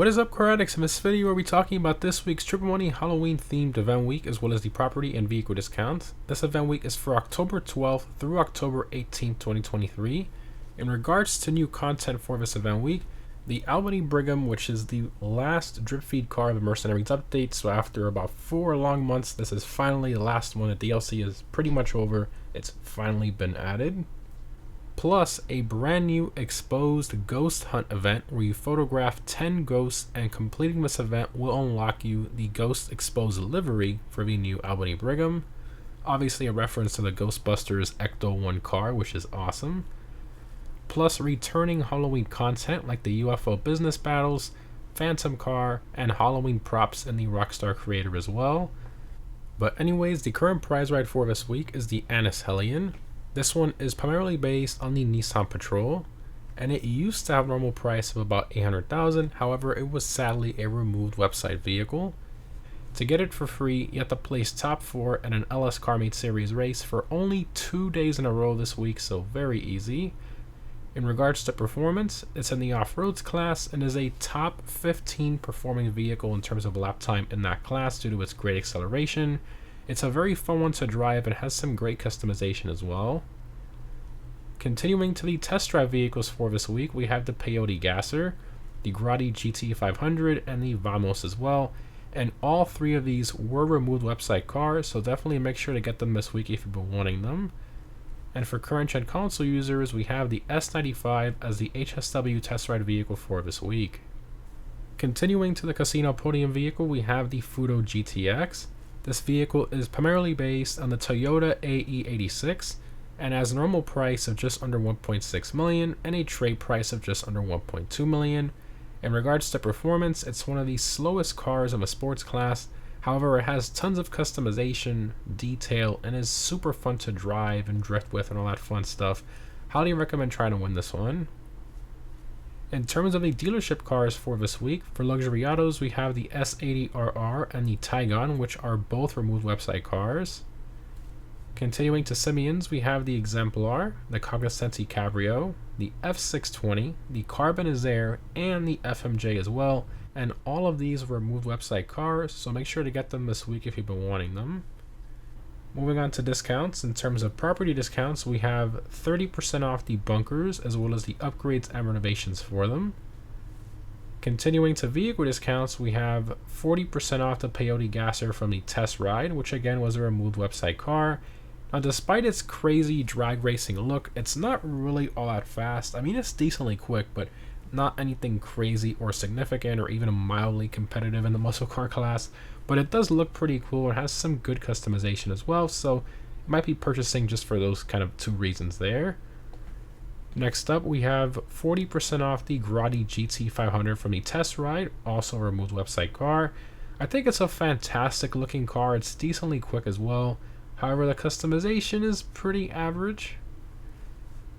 What is up, car addicts? In this video, we'll be talking about this week's Triple Money Halloween themed event week, as well as the property and vehicle discounts. This event week is for October 12th through October 18th, 2023. In regards to new content for this event week, the Albany Brigham, which is the last drip feed car of the Mercenaries update, so after about 4 long months, this is finally the last one. The DLC is pretty much over. It's finally been added. Plus a brand new exposed ghost hunt event where you photograph 10 ghosts, and completing this event will unlock you the ghost exposed livery for the new Albany Brigham. Obviously a reference to the Ghostbusters Ecto 1 car, which is awesome. Plus returning Halloween content like the UFO business battles, Phantom car, and Halloween props in the Rockstar creator as well. But anyways, the current prize ride for this week is the Annis Hellion. This one is primarily based on the Nissan Patrol, and it used to have a normal price of about $800,000. However, it was sadly a removed website vehicle. To get it for free, you have to place top 4 in an LS Car Meet Series race for only 2 days in a row this week, so very easy. In regards to performance, it's in the off-roads class and is a top 15 performing vehicle in terms of lap time in that class due to its great acceleration. It's a very fun one to drive and has some great customization as well. Continuing to the test drive vehicles for this week, we have the Peyote Gasser, the Grotti GT500, and the Vamos as well. And all 3 of these were removed website cars, so definitely make sure to get them this week if you've been wanting them. And for current gen console users, we have the S95 as the HSW test ride vehicle for this week. Continuing to the casino podium vehicle, we have the Fudo GTX. This vehicle is primarily based on the Toyota AE86 and has a normal price of just under $1.6 million and a trade price of just under $1.2 million. In regards to performance, it's one of the slowest cars in the sports class. However, it has tons of customization, detail, and is super fun to drive and drift with and all that fun stuff. Highly recommend trying to win this one. In terms of the dealership cars for this week, for luxury autos, we have the S80RR and the Taygon, which are both removed website cars. Continuing to Simeons, we have the Exemplar, the Cognoscenti Cabrio, the F620, the Carbon Azaire, and the FMJ as well. And all of these were removed website cars, so make sure to get them this week if you've been wanting them. Moving on to discounts, in terms of property discounts, we have 30% off the bunkers as well as the upgrades and renovations for them. Continuing to vehicle discounts, we have 40% off the Peyote Gasser from the test ride, which again was a removed website car. Now, despite its crazy drag racing look, it's not really all that fast. I mean, it's decently quick, but not anything crazy or significant or even mildly competitive in the muscle car class, but it does look pretty cool and has some good customization as well, so it might be purchasing just for those kind of 2 reasons there. Next up, we have 40% off the Grotti GT500 from the test ride, also a removed website car. I think it's a fantastic looking car. It's decently quick as well. However, the customization is pretty average.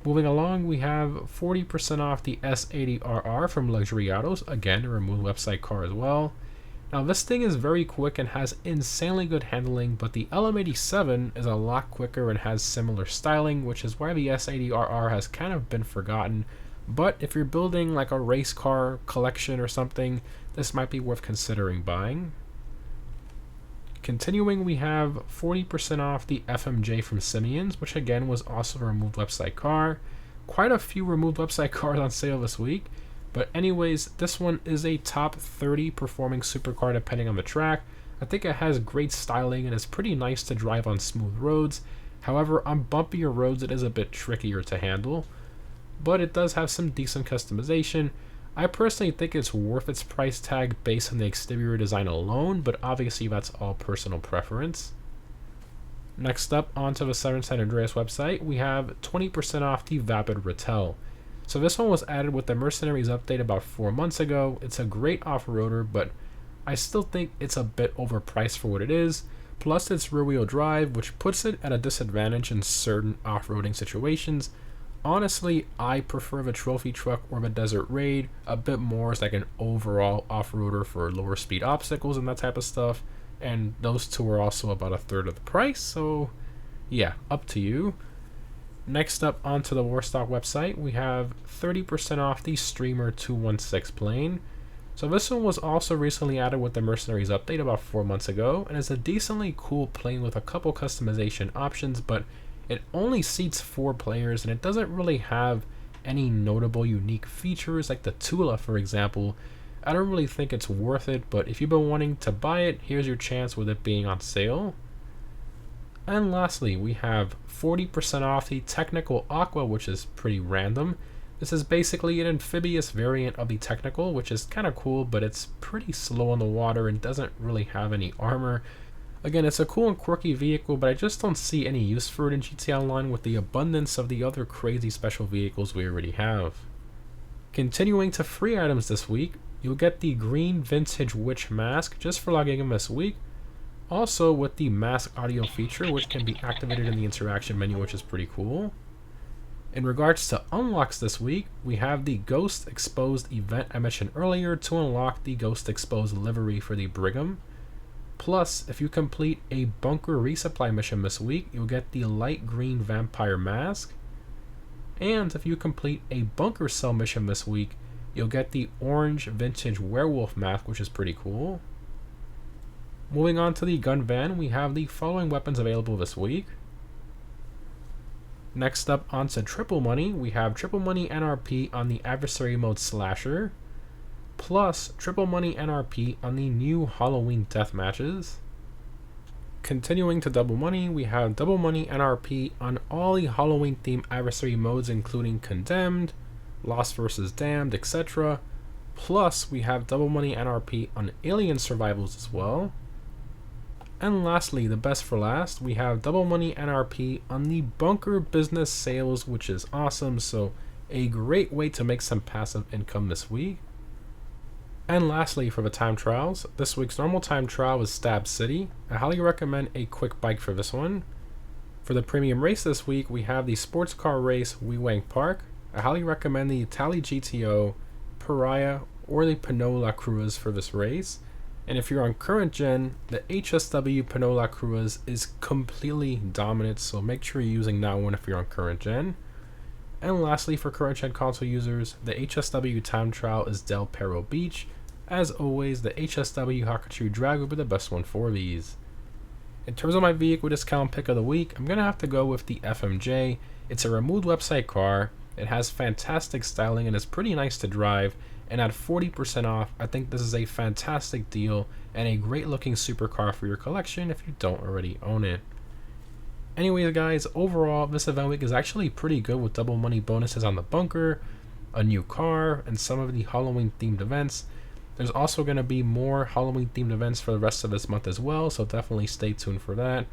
Moving along, we have 40% off the S80RR from Luxury Autos, again a removed website car as well. Now this thing is very quick and has insanely good handling, but the LM87 is a lot quicker and has similar styling, which is why the S80RR has kind of been forgotten. But if you're building like a race car collection or something, this might be worth considering buying. Continuing, we have 40% off the FMJ from Simeons, which again was also a removed website car. Quite a few removed website cars on sale this week, but anyways, this one is a top 30 performing supercar depending on the track. I think it has great styling and is pretty nice to drive on smooth roads. However, on bumpier roads it is a bit trickier to handle, but it does have some decent customization. I personally think it's worth its price tag based on the exterior design alone, but obviously that's all personal preference. Next up, onto the Southern San Andreas website, we have 20% off the Vapid Ratel. So this one was added with the Mercenaries update about 4 months ago. It's a great off-roader, but I still think it's a bit overpriced for what it is. Plus it's rear-wheel drive, which puts it at a disadvantage in certain off-roading situations. Honestly, I prefer the trophy truck or the Desert Raid a bit more as like an overall off-roader for lower speed obstacles and that type of stuff, and those two are also about 1/3 of the price, so yeah, up to you. Next up, onto the Warstock website, we have 30% off the Streamer 216 plane. So this one was also recently added with the Mercenaries update about 4 months ago, and is a decently cool plane with a couple customization options, but it only seats 4 players and it doesn't really have any notable unique features like the Tula, for example. I don't really think it's worth it, but if you've been wanting to buy it, here's your chance with it being on sale. And lastly, we have 40% off the Technical Aqua, which is pretty random. This is basically an amphibious variant of the Technical, which is kind of cool, but it's pretty slow on the water and doesn't really have any armor. Again, it's a cool and quirky vehicle, but I just don't see any use for it in GTA Online with the abundance of the other crazy special vehicles we already have. Continuing to free items this week, you'll get the green vintage witch mask just for logging in this week. Also with the mask audio feature, which can be activated in the interaction menu, which is pretty cool. In regards to unlocks this week, we have the Ghost Exposed event I mentioned earlier to unlock the Ghost Exposed livery for the Brigham. Plus, if you complete a bunker resupply mission this week, you'll get the light green vampire mask. And if you complete a bunker cell mission this week, you'll get the orange vintage werewolf mask, which is pretty cool. Moving on to the gun van, we have the following weapons available this week. Next up, onto Triple Money, we have Triple Money NRP on the Adversary Mode Slasher, plus Triple Money NRP on the new Halloween Death Matches. Continuing to Double Money, we have Double Money NRP on all the Halloween themed adversary modes, including Condemned, Lost vs. Damned, etc. Plus, we have Double Money NRP on Alien Survivals as well. And lastly, the best for last, we have Double Money NRP on the Bunker Business Sales, which is awesome, so a great way to make some passive income this week. And lastly, for the time trials, this week's normal time trial is Stab City. I highly recommend a quick bike for this one. For the premium race this week, we have the sports car race Wee Wang Park. I highly recommend the Itali GTO, Pariah, or the Panola Cruise for this race. And if you're on current gen, the HSW Panola Cruise is completely dominant, so make sure you're using that one if you're on current gen. And lastly, for current gen console users, the HSW time trial is Del Perro Beach. As always, the HSW Hakachu Drag will be the best one for these. In terms of my vehicle discount pick of the week, I'm going to have to go with the FMJ. It's a removed website car, it has fantastic styling and is pretty nice to drive, and at 40% off, I think this is a fantastic deal and a great looking supercar for your collection if you don't already own it. Anyways guys, overall this event week is actually pretty good with double money bonuses on the bunker, a new car, and some of the Halloween themed events. There's also going to be more Halloween themed events for the rest of this month as well, so definitely stay tuned for that.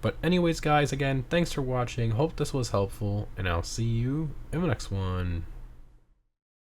But anyways guys, again, thanks for watching, hope this was helpful, and I'll see you in the next one.